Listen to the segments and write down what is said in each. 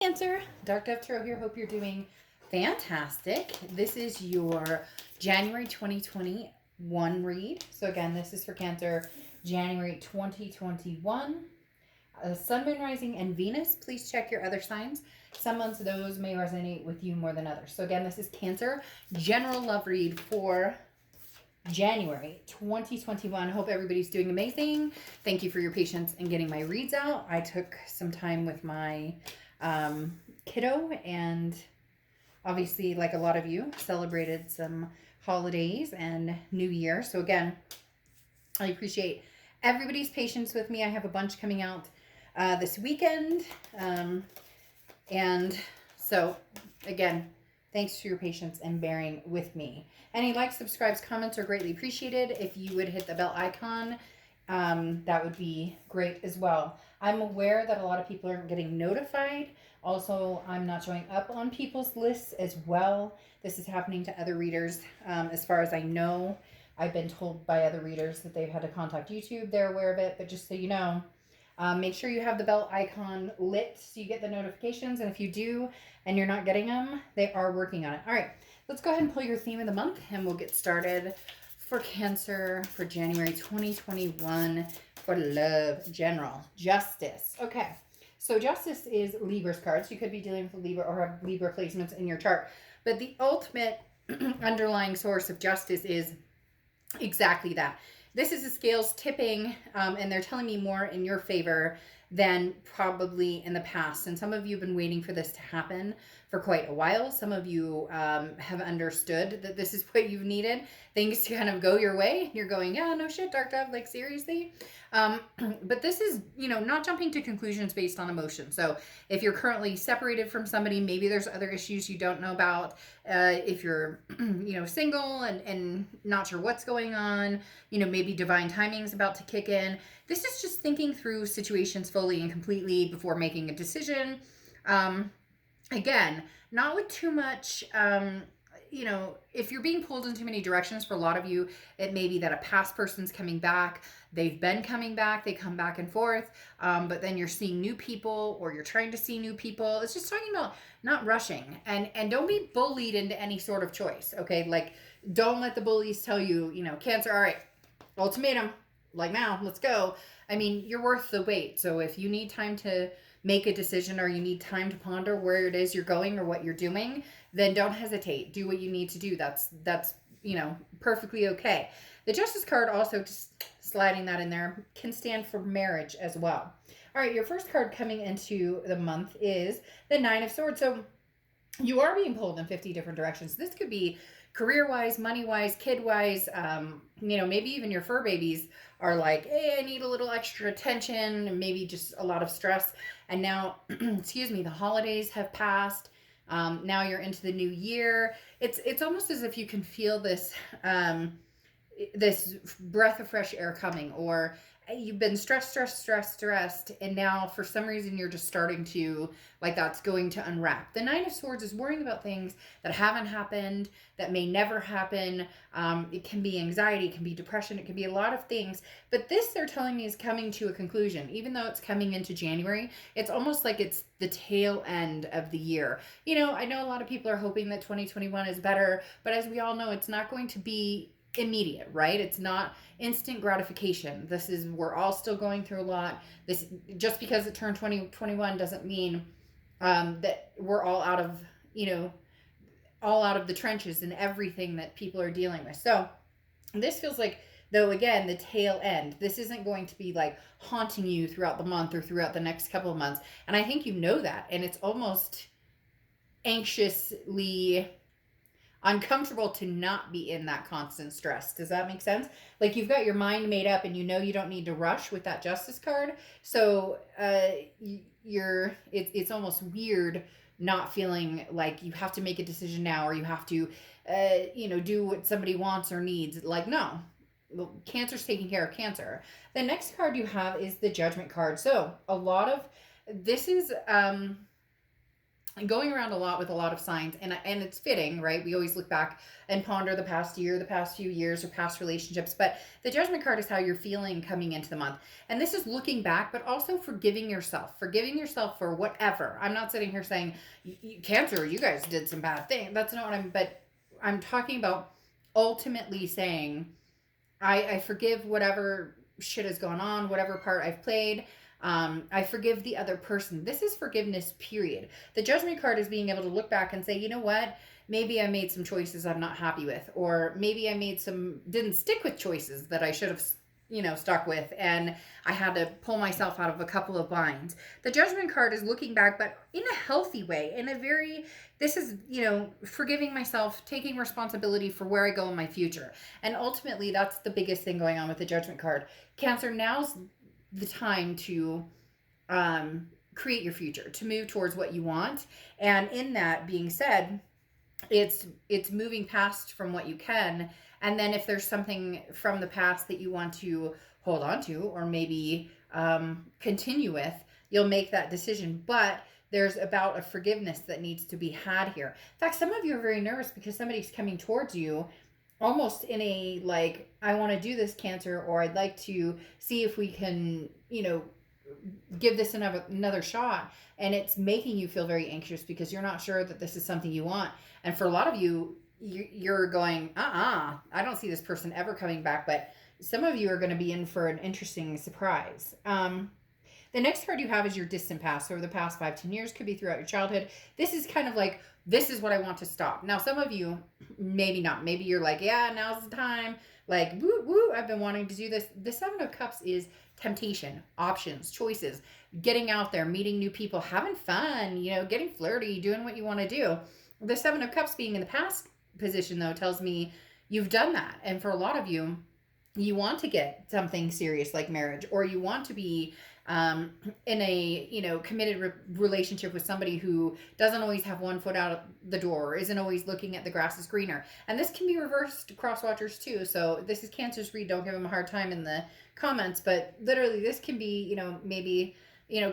Cancer, Dark Dove Tarot here. Hope you're doing fantastic. This is your January 2021 read. So again, this is for Cancer, January 2021. Sun, Moon, Rising, and Venus. Please check your other signs. Some months those may resonate with you more than others. So again, this is Cancer, general love read for January 2021. Hope everybody's doing amazing. Thank you for your patience in getting my reads out. I took some time with my kiddo, and obviously, like a lot of you, celebrated some holidays and New Year. So again, I appreciate everybody's patience with me. I have a bunch coming out this weekend, and so again, thanks for your patience and bearing with me. Any likes, subscribes, comments are greatly appreciated. If you would hit the bell icon, that would be great as well. I'm aware that a lot of people aren't getting notified. Also, I'm not showing up on people's lists as well. This is happening to other readers. As far as I know, I've been told by other readers that they've had to contact YouTube. They're aware of it, but just so you know, make sure you have the bell icon lit so you get the notifications. And if you do and you're not getting them, they are working on it. All right, let's go ahead and pull your theme of the month and we'll get started for Cancer for January 2021 for love, general, justice. Okay, so justice is Libra's card. So you could be dealing with a Libra or have Libra placements in your chart. But the ultimate underlying source of justice is exactly that. This is the scales tipping, and they're telling me more in your favor than probably in the past. And some of you have been waiting for this to happen for quite a while. Some of you have understood that this is what you've needed. Things to kind of go your way. You're going, yeah, no shit, Dark Dove, like seriously. But this is, not jumping to conclusions based on emotion. So if you're currently separated from somebody, maybe there's other issues you don't know about. If you're, single and not sure what's going on, maybe divine timing is about to kick in. This is just thinking through situations fully and completely before making a decision. Again, not with too much, if you're being pulled in too many directions, for a lot of you, it may be that a past person's coming back. They've been coming back. They come back and forth. But then you're seeing new people or you're trying to see new people. It's just talking about not rushing and don't be bullied into any sort of choice. Okay. Like don't let the bullies tell you, Cancer, all right, ultimatum, like now, let's go. I mean, you're worth the wait. So if you need time to make a decision or you need time to ponder where it is you're going or what you're doing, then don't hesitate. Do what you need to do. That's perfectly okay. The Justice card, also just sliding that in there, can stand for marriage as well. All right, your first card coming into the month is the Nine of Swords. So you are being pulled in 50 different directions. This could be career-wise, money-wise, kid-wise, maybe even your fur babies are like, hey, I need a little extra attention, and maybe just a lot of stress. And now, the holidays have passed. Now you're into the new year. It's almost as if you can feel this this breath of fresh air coming, or you've been stressed, and now for some reason you're just starting to, like, that's going to unwrap. The Nine of Swords is worrying about things that haven't happened, that may never happen. It can be anxiety, it can be depression, it can be a lot of things. But this, they're telling me, is coming to a conclusion. Even though it's coming into January, it's almost like it's the tail end of the year. I know a lot of people are hoping that 2021 is better, but as we all know, it's not going to be immediate, right? It's not instant gratification. We're all still going through a lot. This, just because it turned 2021 doesn't mean that we're all out of the trenches and everything that people are dealing with. So this feels like, though, again, the tail end. This isn't going to be like haunting you throughout the month or throughout the next couple of months. And I think that, and it's almost anxiously uncomfortable to not be in that constant stress. Does that make sense? Like, you've got your mind made up and you don't need to rush with that Justice card. So it's almost weird not feeling like you have to make a decision now, or you have to do what somebody wants or needs. Like, no. Cancer's taking care of Cancer. The next card you have is the Judgment card. So a lot of this is going around a lot with a lot of signs, and it's fitting, right? We always look back and ponder the past year, the past few years, or past relationships, but the Judgment card is how you're feeling coming into the month. And this is looking back, but also forgiving yourself for whatever. I'm not sitting here saying, Cancer, you guys did some bad thing. That's not what but I'm talking about ultimately saying, I forgive whatever shit has gone on, whatever part I've played. I forgive the other person. This is forgiveness, period. The Judgment card is being able to look back and say, you know what? Maybe I made some choices I'm not happy with, or maybe I didn't stick with choices that I should have, stuck with, and I had to pull myself out of a couple of binds. The Judgment card is looking back, but in a healthy way, this is, forgiving myself, taking responsibility for where I go in my future. And ultimately, that's the biggest thing going on with the Judgment card. Cancer, now's the time to create your future, to move towards what you want. And in that being said, it's moving past from what you can, and then if there's something from the past that you want to hold on to, or maybe continue with, you'll make that decision. But there's about a forgiveness that needs to be had here. In fact, some of you are very nervous because somebody's coming towards you almost in a like, I want to do this, Cancer, or I'd like to see if we can, give this another shot. And it's making you feel very anxious because you're not sure that this is something you want. And for a lot of you, you're going, I don't see this person ever coming back. But some of you are going to be in for an interesting surprise. The next card you have is your distant past. So over the past 5-10 years, could be throughout your childhood. This is kind of like, this is what I want to stop. Now, some of you, maybe not. Maybe you're like, yeah, now's the time. Like, woo, woo, I've been wanting to do this. The Seven of Cups is temptation, options, choices, getting out there, meeting new people, having fun, getting flirty, doing what you want to do. The Seven of Cups being in the past position, though, tells me you've done that. And for a lot of you, you want to get something serious like marriage, or you want to be in a committed relationship with somebody who doesn't always have one foot out the door, or isn't always looking at the grass is greener. And this can be reversed cross watchers too. So this is Cancer's read. Don't give them a hard time in the comments, but literally this can be, maybe,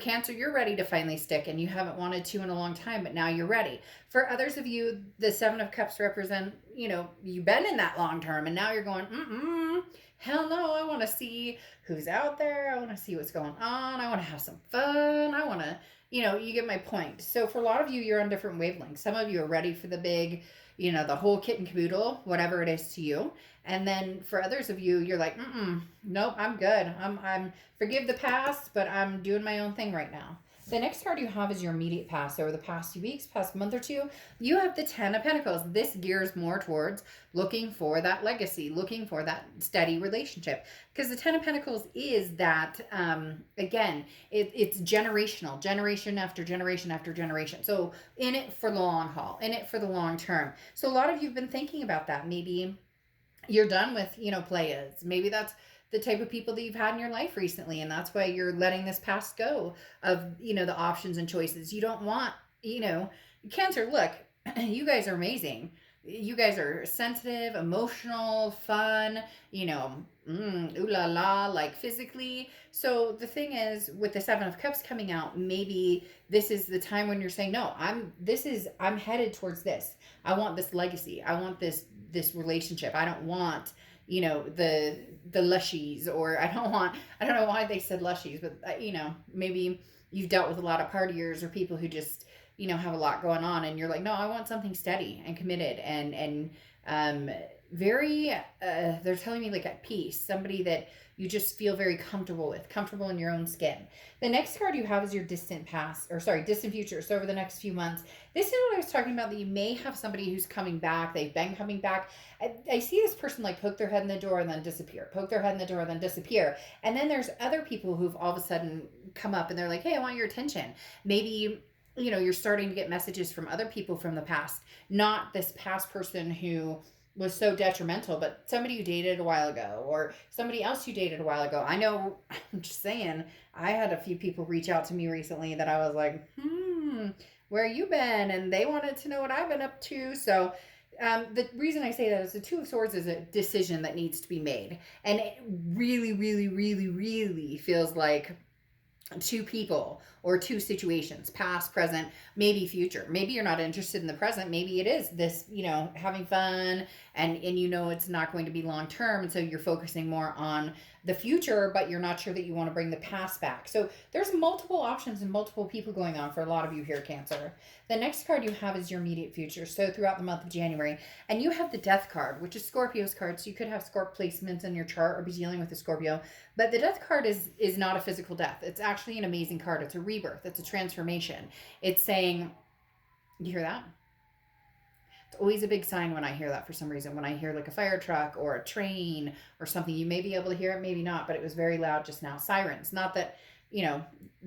Cancer, you're ready to finally stick, and you haven't wanted to in a long time, but now you're ready. For others of you, the Seven of Cups represent, you've been in that long term, and now you're going, hell no, I want to see who's out there. I want to see what's going on. I want to have some fun. I want to, you get my point. So for a lot of you, you're on different wavelengths. Some of you are ready for the big, the whole kit and caboodle, whatever it is to you. And then for others of you, you're like, nope, I'm good. I'm forgive the past, but I'm doing my own thing right now. The next card you have is your immediate past. Over the past few weeks, past month or two, you have the 10 of Pentacles. This gears more towards looking for that legacy, looking for that steady relationship. Because the 10 of Pentacles is that, again, it's generational, generation after generation after generation. So in it for the long haul, in it for the long term. So a lot of you have been thinking about that. Maybe you're done with, players. Maybe that's the type of people that you've had in your life recently, and that's why you're letting this past go of, the options and choices. You don't want, Cancer, look, you guys are amazing. You guys are sensitive, emotional, fun, ooh la la, like physically. So the thing is, with the Seven of Cups coming out, maybe this is the time when you're saying, no, I'm headed towards this. I want this legacy. I want this relationship. I don't want, the lushies, or I don't know why they said lushies, but maybe you've dealt with a lot of partiers or people who just, have a lot going on, and you're like, no, I want something steady and committed and very, they're telling me like at peace, somebody that you just feel very comfortable with, comfortable in your own skin. The next card you have is your distant future. So over the next few months, this is what I was talking about, that you may have somebody who's coming back. They've been coming back. I see this person like poke their head in the door and then disappear, poke their head in the door and then disappear. And then there's other people who've all of a sudden come up and they're like, hey, I want your attention. Maybe, you're starting to get messages from other people from the past, not this past person who was so detrimental, but somebody you dated a while ago, or somebody else you dated a while ago. I know, I'm just saying, I had a few people reach out to me recently that I was like, where you been? And they wanted to know what I've been up to. So the reason I say that is the Two of Swords is a decision that needs to be made. And it really, really, really, really feels like two people or two situations, past, present, maybe future. Maybe you're not interested in the present. Maybe it is this, having fun, and it's not going to be long term. And so you're focusing more on the future, but you're not sure that you want to bring the past back. So there's multiple options and multiple people going on for a lot of you here, Cancer. The next card you have is your immediate future. So throughout the month of January, and you have the Death card, which is Scorpio's card. So you could have Scorp placements in your chart or be dealing with a Scorpio. But the Death card is not a physical death. It's actually an amazing card. It's a rebirth. It's a transformation. It's saying, you hear that? It's always a big sign when I hear that for some reason. When I hear like a fire truck or a train or something, you may be able to hear it, maybe not, but it was very loud just now. Sirens. Not that,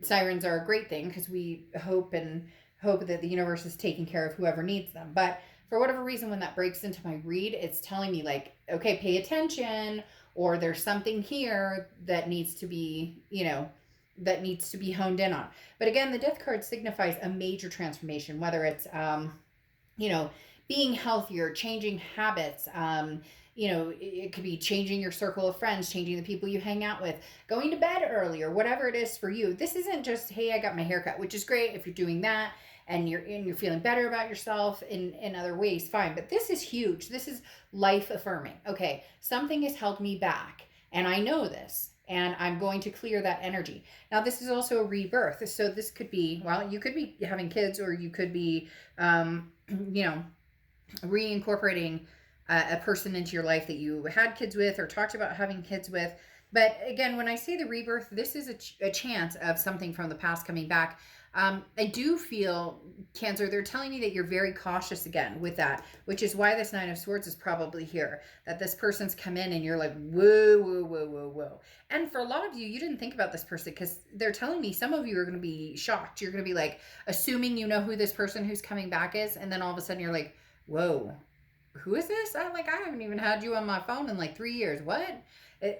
sirens are a great thing because we hope that the universe is taking care of whoever needs them. But for whatever reason, when that breaks into my read, it's telling me like, okay, pay attention, or there's something here that needs to be, honed in on. But again, the Death card signifies a major transformation, whether it's, being healthier, changing habits, it could be changing your circle of friends, changing the people you hang out with, going to bed earlier, whatever it is for you. This isn't just, hey, I got my hair cut, which is great if you're doing that and you're feeling better about yourself in other ways, fine. But this is huge. This is life affirming. Okay, something has held me back, and I know this, and I'm going to clear that energy. Now, this is also a rebirth. So this could be, well, you could be having kids, or you could be, reincorporating a person into your life that you had kids with or talked about having kids with. But again, when I say the rebirth, this is a chance of something from the past coming back. I do feel, Cancer, they're telling me that you're very cautious again with that, which is why this Nine of Swords is probably here, that this person's come in and you're like, whoa, whoa, whoa, whoa, whoa. And for a lot of you, you didn't think about this person because they're telling me some of you are going to be shocked. You're going to be like, assuming you know who this person who's coming back is. And then all of a sudden you're like, whoa, who is this? I haven't even had you on my phone in like 3 years. What?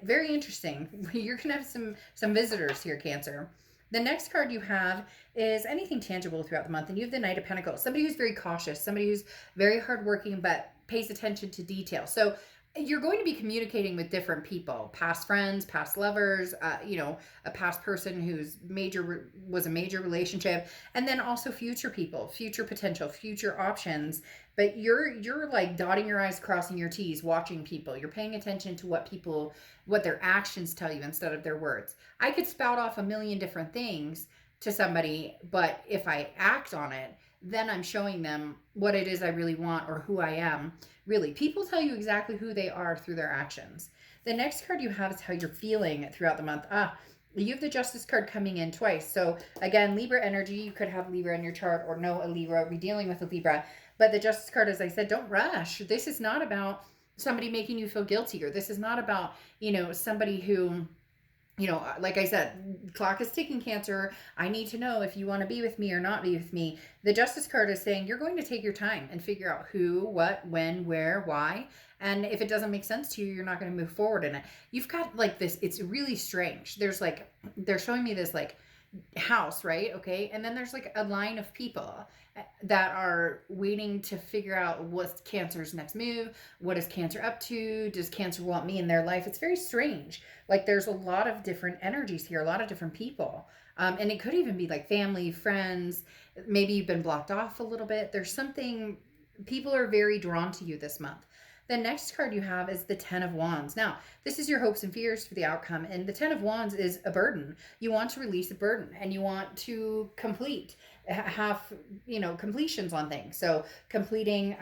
Very interesting. You're going to have some visitors here, Cancer. The next card you have is anything tangible throughout the month, and you have the Knight of Pentacles. Somebody who's very cautious, somebody who's very hardworking but pays attention to detail. So you're going to be communicating with different people, past friends, past lovers, a past person who's was a major relationship, and then also future people, future potential, future options. But you're like dotting your I's, crossing your T's, watching people. You're paying attention to what their actions tell you instead of their words. I could spout off a million different things to somebody, but if I act on it, then I'm showing them what it is I really want or who I am. Really, people tell you exactly who they are through their actions. The next card you have is how you're feeling throughout the month. You have the Justice card coming in twice. So again, Libra energy, you could have Libra in your chart or know a Libra, be dealing with a Libra. But the Justice card, as I said, don't rush. This is not about somebody making you feel guilty, or this is not about, somebody who, like I said, clock is ticking, Cancer. I need to know if you want to be with me or not be with me. The Justice card is saying you're going to take your time and figure out who, what, when, where, why. And if it doesn't make sense to you, you're not going to move forward in it. You've got like this, it's really strange. They're showing me this like house, right? Okay. And then there's like a line of people that are waiting to figure out what's Cancer's next move. What is Cancer up to? Does Cancer want me in their life? It's very strange. Like there's a lot of different energies here, a lot of different people. And it could even be like family, friends. Maybe you've been blocked off a little bit. There's something, people are very drawn to you this month. The next card you have is the Ten of Wands. Now, this is your hopes and fears for the outcome. And the Ten of Wands is a burden. You want to release a burden and you want to have completions on things. So completing,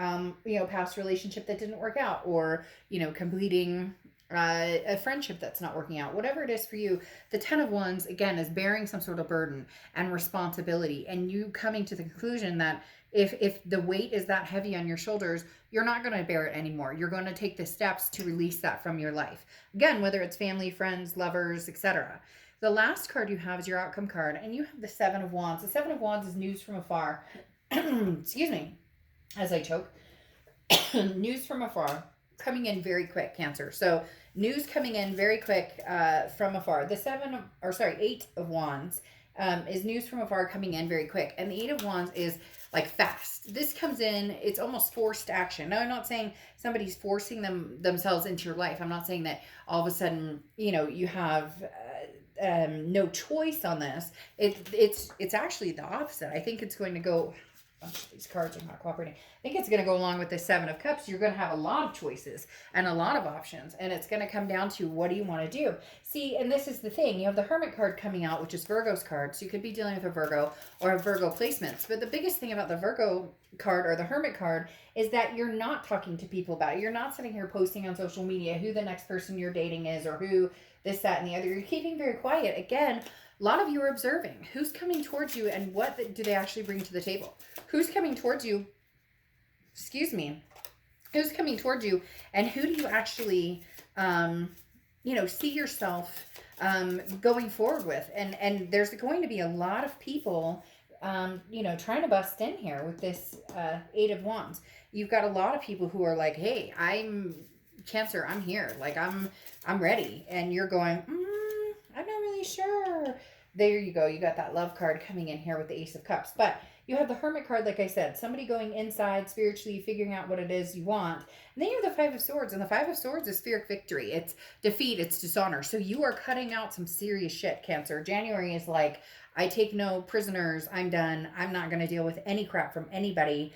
past relationship that didn't work out, or, completing a friendship that's not working out, whatever it is for you. The Ten of Wands, again, is bearing some sort of burden and responsibility, and you coming to the conclusion that if the weight is that heavy on your shoulders, you're not going to bear it anymore. You're going to take the steps to release that from your life. Again, whether it's family, friends, lovers, etc. The last card you have is your outcome card, and you have the Seven of Wands. The Seven of Wands is news from afar. Excuse me, as I choke. News from afar, coming in very quick, Cancer. So news coming in very quick from afar. The Eight of Wands is news from afar coming in very quick. And the Eight of Wands is like fast. This comes in, it's almost forced action. Now, I'm not saying somebody's forcing themselves into your life. I'm not saying that all of a sudden, you have no choice on this. It's actually the opposite. I think it's going to go. These cards are not cooperating. I think it's going to go along with the Seven of Cups. You're going to have a lot of choices and a lot of options, and it's going to come down to what do you want to do. See, and this is the thing. You have the Hermit card coming out, which is Virgo's card. So you could be dealing with a Virgo or a Virgo placements. But the biggest thing about the Virgo card or the Hermit card is that you're not talking to people about it. You're not sitting here posting on social media who the next person you're dating is or who this, that, and the other. You're keeping very quiet. Again, a lot of you are observing who's coming towards you and what do they actually bring to the table. Who's coming towards you, excuse me, who's coming towards you, and who do you actually, see yourself going forward with. And there's going to be a lot of people, trying to bust in here with this Eight of Wands. You've got a lot of people who are like, hey, I'm Cancer, I'm here. Like, I'm ready. And you're going, I'm not really sure. There you go. You got that Love card coming in here with the Ace of Cups. But you have the Hermit card, like I said, somebody going inside spiritually, figuring out what it is you want. And then you have the Five of Swords. And the Five of Swords is Spheric victory. It's defeat. It's dishonor. So you are cutting out some serious shit, Cancer. January is like, I take no prisoners. I'm done. I'm not going to deal with any crap from anybody.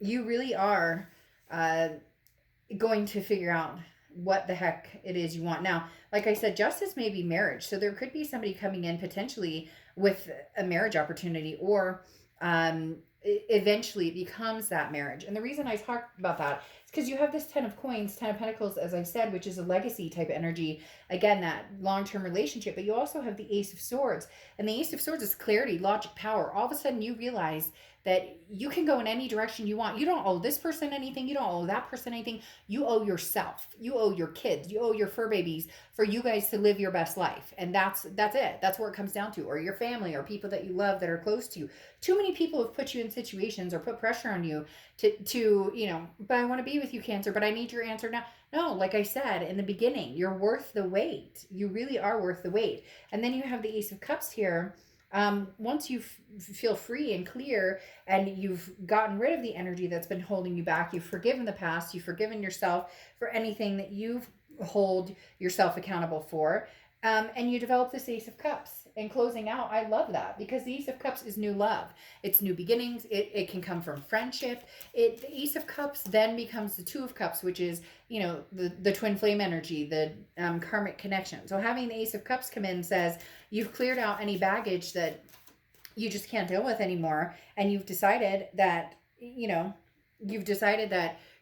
You really are going to figure out what the heck it is you want. Now, like I said, justice may be marriage. So there could be somebody coming in potentially with a marriage opportunity, or eventually it becomes that marriage. And the reason I talk about that is because you have this Ten of Coins, Ten of Pentacles, as I said, which is a legacy type of energy. Again, that long-term relationship. But you also have the Ace of Swords. And the Ace of Swords is clarity, logic, power. All of a sudden you realize that you can go in any direction you want. You don't owe this person anything. You don't owe that person anything. You owe yourself. You owe your kids. You owe your fur babies for you guys to live your best life. And that's it. That's where it comes down to. Or your family or people that you love that are close to you. Too many people have put you in situations or put pressure on you to but I want to be with you, Cancer, but I need your answer now. No, like I said in the beginning, you're worth the wait. You really are worth the wait. And then you have the Ace of Cups here. Once you feel free and clear and you've gotten rid of the energy that's been holding you back, you've forgiven the past, you've forgiven yourself for anything that you've hold yourself accountable for, and you develop this Ace of Cups. And closing out, I love that because the Ace of Cups is new love. It's new beginnings. It can come from friendship. The Ace of Cups then becomes the Two of Cups, which is, the twin flame energy, the karmic connection. So having the Ace of Cups come in says you've cleared out any baggage that you just can't deal with anymore. And you've decided that,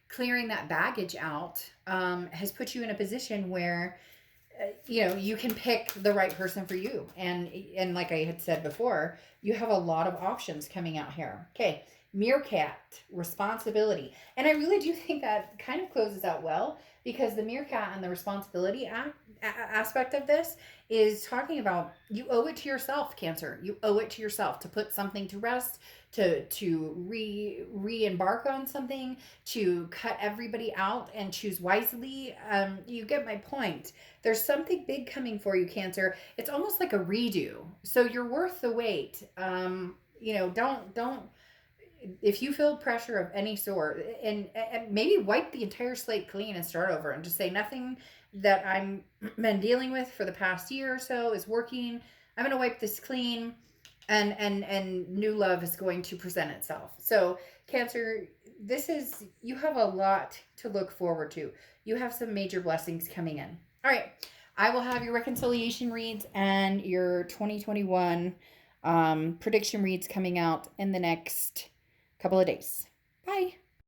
clearing that baggage out has put you in a position where you can pick the right person for you. And like I had said before, you have a lot of options coming out here. Okay. Meerkat, responsibility. And I really do think that kind of closes out well because the meerkat and the responsibility aspect of this is talking about you owe it to yourself, Cancer. You owe it to yourself to put something to rest, to re-embark on something, to cut everybody out and choose wisely. You get my point. There's something big coming for you, Cancer. It's almost like a redo. So you're worth the wait. Don't if you feel pressure of any sort, and maybe wipe the entire slate clean and start over and just say nothing that I'm been dealing with for the past year or so is working. I'm going to wipe this clean, and new love is going to present itself. So Cancer, you have a lot to look forward to. You have some major blessings coming in. All right. I will have your reconciliation reads and your 2021 prediction reads coming out in the next couple of days. Bye.